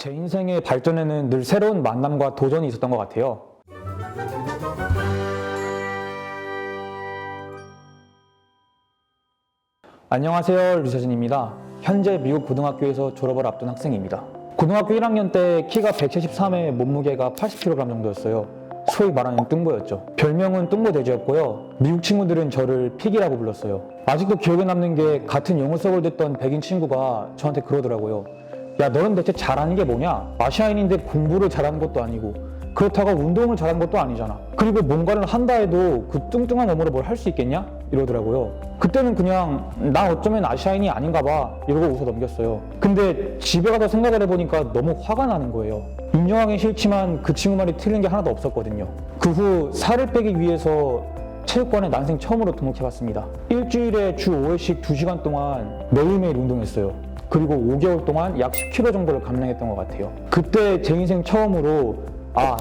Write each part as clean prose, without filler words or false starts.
제 인생의 발전에는 늘 새로운 만남과 도전이 있었던 것 같아요. 안녕하세요, 류서진입니다. 현재 미국 고등학교에서 졸업을 앞둔 학생입니다. 고등학교 1학년 때 키가 173에 몸무게가 80kg 정도였어요. 소위 말하는 뚱보였죠. 별명은 뚱보돼지였고요. 미국 친구들은 저를 픽이라고 불렀어요. 아직도 기억에 남는 게 같은 영어 수업을 듣던 백인 친구가 저한테 그러더라고요. 야, 너는 대체 잘하는 게 뭐냐? 아시아인인데 공부를 잘하는 것도 아니고 그렇다고 운동을 잘하는 것도 아니잖아. 그리고 뭔가를 한다 해도 그 뚱뚱한 몸으로 뭘 할 수 있겠냐? 이러더라고요. 그때는 그냥 나 어쩌면 아시아인이 아닌가 봐 이러고 웃어 넘겼어요. 근데 집에 가서 생각을 해보니까 너무 화가 나는 거예요. 인정하기 싫지만 그 친구 말이 틀린 게 하나도 없었거든요. 그 후 살을 빼기 위해서 체육관에 난생 처음으로 등록해봤습니다. 일주일에 주 5회씩 2시간 동안 매일매일 운동했어요. 그리고 5개월 동안 약 10kg 정도를 감량했던 것 같아요. 그때 제 인생 처음으로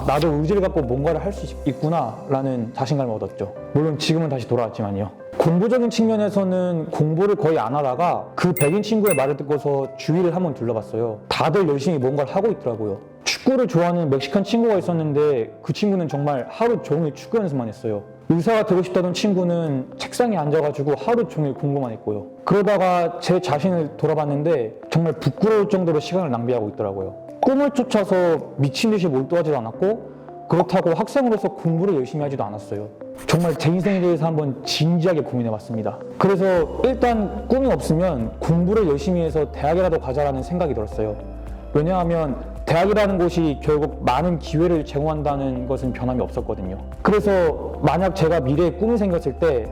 나도 의지를 갖고 뭔가를 할 수 있구나 라는 자신감을 얻었죠. 물론 지금은 다시 돌아왔지만요. 공부적인 측면에서는 공부를 거의 안 하다가 그 백인 친구의 말을 듣고서 주위를 한번 둘러봤어요. 다들 열심히 뭔가를 하고 있더라고요. 축구를 좋아하는 멕시칸 친구가 있었는데 그 친구는 정말 하루 종일 축구 연습만 했어요. 의사가 되고 싶다던 친구는 책상에 앉아가지고 하루 종일 공부만 했고요. 그러다가 제 자신을 돌아봤는데 정말 부끄러울 정도로 시간을 낭비하고 있더라고요. 꿈을 쫓아서 미친 듯이 몰두하지도 않았고 그렇다고 학생으로서 공부를 열심히 하지도 않았어요. 정말 제 인생에 대해서 한번 진지하게 고민해봤습니다. 그래서 일단 꿈이 없으면 공부를 열심히 해서 대학이라도 가자라는 생각이 들었어요. 왜냐하면 대학이라는 곳이 결국 많은 기회를 제공한다는 것은 변함이 없었거든요. 그래서 만약 제가 미래에 꿈이 생겼을 때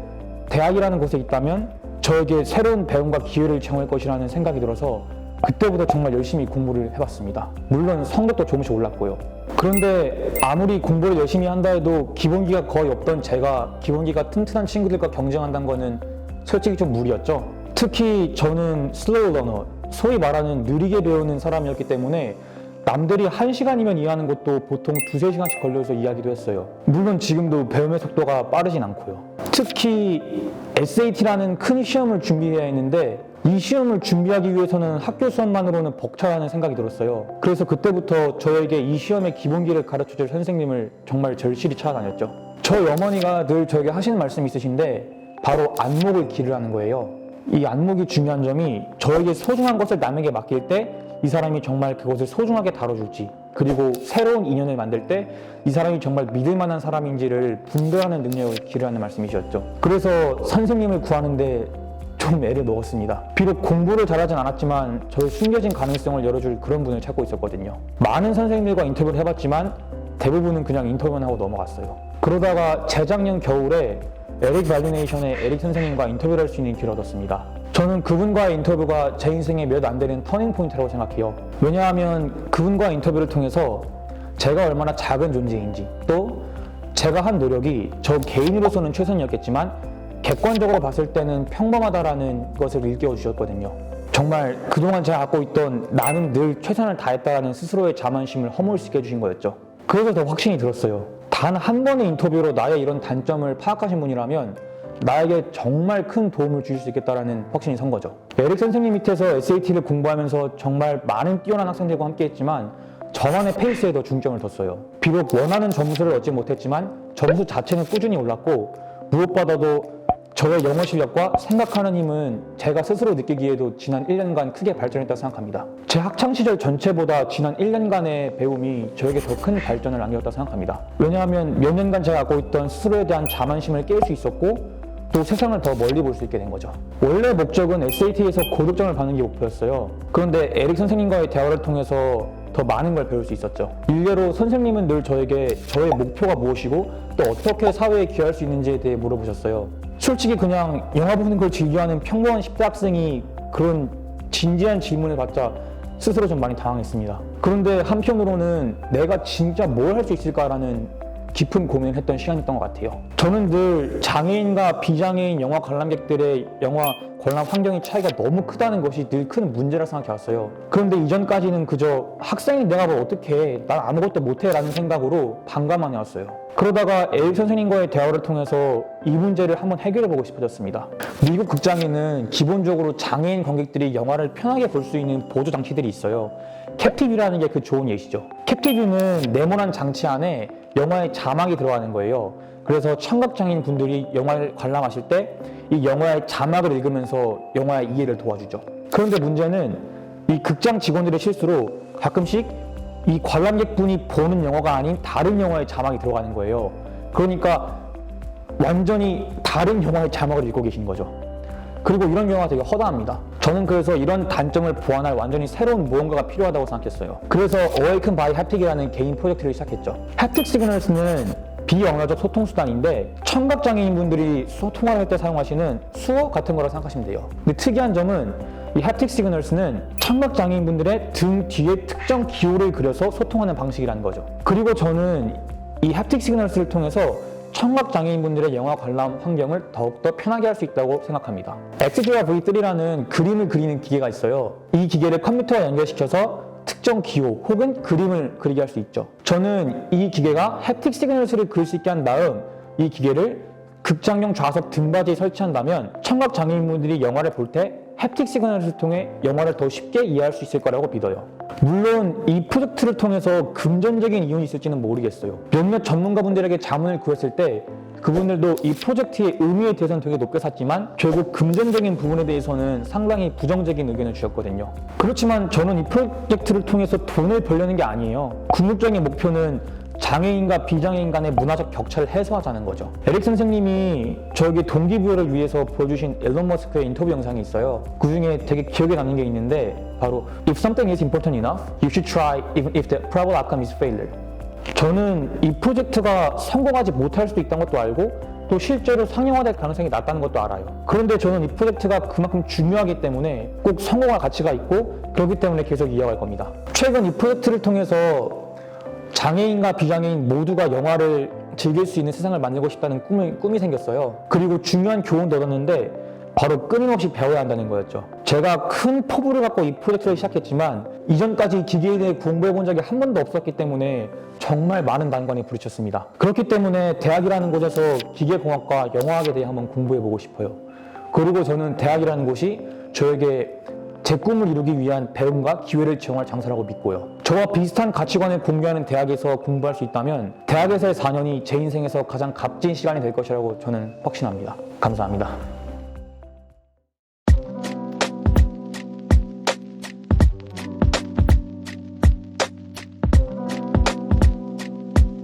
대학이라는 곳에 있다면 저에게 새로운 배움과 기회를 제공할 것이라는 생각이 들어서 그때부터 정말 열심히 공부를 해봤습니다. 물론 성적도 조금씩 올랐고요. 그런데 아무리 공부를 열심히 한다 해도 기본기가 거의 없던 제가 기본기가 튼튼한 친구들과 경쟁한다는 거는 솔직히 좀 무리였죠. 특히 저는 슬로우 러너, 소위 말하는 느리게 배우는 사람이었기 때문에 남들이 1시간이면 이해하는 것도 보통 2~3시간씩 걸려서 이해하기도 했어요. 물론 지금도 배움의 속도가 빠르진 않고요. 특히 SAT라는 큰 시험을 준비해야 했는데 이 시험을 준비하기 위해서는 학교 수업만으로는 벅차다는 생각이 들었어요. 그래서 그때부터 저에게 이 시험의 기본기를 가르쳐줄 선생님을 정말 절실히 찾아다녔죠. 저희 어머니가 늘 저에게 하시는 말씀이 있으신데 바로 안목을 기르라는 거예요. 이 안목이 중요한 점이 저에게 소중한 것을 남에게 맡길 때 이 사람이 정말 그것을 소중하게 다뤄줄지, 그리고 새로운 인연을 만들 때 이 사람이 정말 믿을 만한 사람인지를 분별하는 능력을 기르라는 말씀이셨죠. 그래서 선생님을 구하는데 좀 애를 먹었습니다. 비록 공부를 잘하진 않았지만 저의 숨겨진 가능성을 열어줄 그런 분을 찾고 있었거든요. 많은 선생님들과 인터뷰를 해봤지만 대부분은 그냥 인터뷰만 하고 넘어갔어요. 그러다가 재작년 겨울에 에릭 발리네이션의 에릭 선생님과 인터뷰를 할 수 있는 기회를 얻었습니다. 저는 그분과의 인터뷰가 제 인생에 몇 안 되는 터닝 포인트라고 생각해요. 왜냐하면 그분과의 인터뷰를 통해서 제가 얼마나 작은 존재인지, 또 제가 한 노력이 저 개인으로서는 최선이었겠지만 객관적으로 봤을 때는 평범하다라는 것을 일깨워 주셨거든요. 정말 그동안 제가 갖고 있던 나는 늘 최선을 다했다라는 스스로의 자만심을 허물 수 있게 해주신 거였죠. 그래서 더 확신이 들었어요. 단 한 번의 인터뷰로 나의 이런 단점을 파악하신 분이라면 나에게 정말 큰 도움을 주실 수 있겠다라는 확신이 선 거죠. 에릭 선생님 밑에서 SAT를 공부하면서 정말 많은 뛰어난 학생들과 함께 했지만 저만의 페이스에 더 중점을 뒀어요. 비록 원하는 점수를 얻지 못했지만 점수 자체는 꾸준히 올랐고 무엇보다도 저의 영어 실력과 생각하는 힘은 제가 스스로 느끼기에도 지난 1년간 크게 발전했다고 생각합니다. 제 학창시절 전체보다 지난 1년간의 배움이 저에게 더 큰 발전을 안겼다고 생각합니다. 왜냐하면 몇 년간 제가 갖고 있던 스스로에 대한 자만심을 깰 수 있었고 또 세상을 더 멀리 볼 수 있게 된 거죠. 원래 목적은 SAT에서 고득점을 받는 게 목표였어요. 그런데 에릭 선생님과의 대화를 통해서 더 많은 걸 배울 수 있었죠. 일례로 선생님은 늘 저에게 저의 목표가 무엇이고 또 어떻게 사회에 기여할 수 있는지에 대해 물어보셨어요. 솔직히 그냥 영화 보는 걸 즐겨하는 평범한 10대 학생이 그런 진지한 질문을 받자 스스로 좀 많이 당황했습니다. 그런데 한편으로는 내가 진짜 뭘 할 수 있을까라는 깊은 고민을 했던 시간이었던 것 같아요. 저는 늘 장애인과 비장애인 영화 관람객들의 영화 관람 환경의 차이가 너무 크다는 것이 늘 큰 문제라 생각해왔어요. 그런데 이전까지는 그저 학생이 내가 뭘 어떻게 해, 난 아무것도 못해 라는 생각으로 반감만 해왔어요. 그러다가 에릭 선생님과의 대화를 통해서 이 문제를 한번 해결해보고 싶어졌습니다. 미국 극장에는 기본적으로 장애인 관객들이 영화를 편하게 볼 수 있는 보조 장치들이 있어요. 캡티뷰라는 게 그 좋은 예시죠. 캡티뷰는 네모난 장치 안에 영화의 자막이 들어가는 거예요. 그래서 청각장애인 분들이 영화를 관람하실 때 이 영화의 자막을 읽으면서 영화의 이해를 도와주죠. 그런데 문제는 이 극장 직원들의 실수로 가끔씩 이 관람객분이 보는 영화가 아닌 다른 영화의 자막이 들어가는 거예요. 그러니까 완전히 다른 영화의 자막을 읽고 계신 거죠. 그리고 이런 경우가 되게 허다합니다. 저는 그래서 이런 단점을 보완할 완전히 새로운 무언가가 필요하다고 생각했어요. 그래서 Awaken by Haptic이라는 개인 프로젝트를 시작했죠. Haptic Signals는 비언어적 소통 수단인데 청각장애인 분들이 소통할 때 사용하시는 수어 같은 거라고 생각하시면 돼요. 근데 특이한 점은 이 Haptic Signals는 청각장애인 분들의 등 뒤에 특정 기호를 그려서 소통하는 방식이라는 거죠. 그리고 저는 이 Haptic Signals를 통해서 청각장애인분들의 영화 관람 환경을 더욱더 편하게 할 수 있다고 생각합니다. XG와 V3라는 그림을 그리는 기계가 있어요. 이 기계를 컴퓨터와 연결시켜서 특정 기호 혹은 그림을 그리게 할 수 있죠. 저는 이 기계가 햅틱 시그널스를 그릴 수 있게 한 다음 이 기계를 극장용 좌석 등받이에 설치한다면 청각장애인분들이 영화를 볼 때 햅틱 시그널을 통해 영화를 더 쉽게 이해할 수 있을 거라고 믿어요. 물론 이 프로젝트를 통해서 금전적인 이윤이 있을지는 모르겠어요. 몇몇 전문가분들에게 자문을 구했을 때 그분들도 이 프로젝트의 의미에 대해서는 되게 높게 샀지만 결국 금전적인 부분에 대해서는 상당히 부정적인 의견을 주셨거든요. 그렇지만 저는 이 프로젝트를 통해서 돈을 벌려는 게 아니에요. 궁극적인 목표는 장애인과 비장애인 간의 문화적 격차를 해소하자는 거죠. 에릭 선생님이 저에게 동기부여를 위해서 보여주신 일론 머스크의 인터뷰 영상이 있어요. 그 중에 되게 기억에 남는 게 있는데 바로 If something is important enough, you should try even if the probable outcome is failure. 저는 이 프로젝트가 성공하지 못할 수도 있다는 것도 알고 또 실제로 상용화될 가능성이 낮다는 것도 알아요. 그런데 저는 이 프로젝트가 그만큼 중요하기 때문에 꼭 성공할 가치가 있고 그렇기 때문에 계속 이어갈 겁니다. 최근 이 프로젝트를 통해서 장애인과 비장애인 모두가 영화를 즐길 수 있는 세상을 만들고 싶다는 꿈이 생겼어요. 그리고 중요한 교훈도 얻었는데 바로 끊임없이 배워야 한다는 거였죠. 제가 큰 포부를 갖고 이 프로젝트를 시작했지만 이전까지 기계에 대해 공부해 본 적이 한 번도 없었기 때문에 정말 많은 난관이 부딪혔습니다. 그렇기 때문에 대학이라는 곳에서 기계공학과 영화학에 대해 한번 공부해 보고 싶어요. 그리고 저는 대학이라는 곳이 저에게 제 꿈을 이루기 위한 배움과 기회를 제공할 장소라고 믿고요. 저와 비슷한 가치관을 공유하는 대학에서 공부할 수 있다면 대학에서의 4년이 제 인생에서 가장 값진 시간이 될 것이라고 저는 확신합니다. 감사합니다.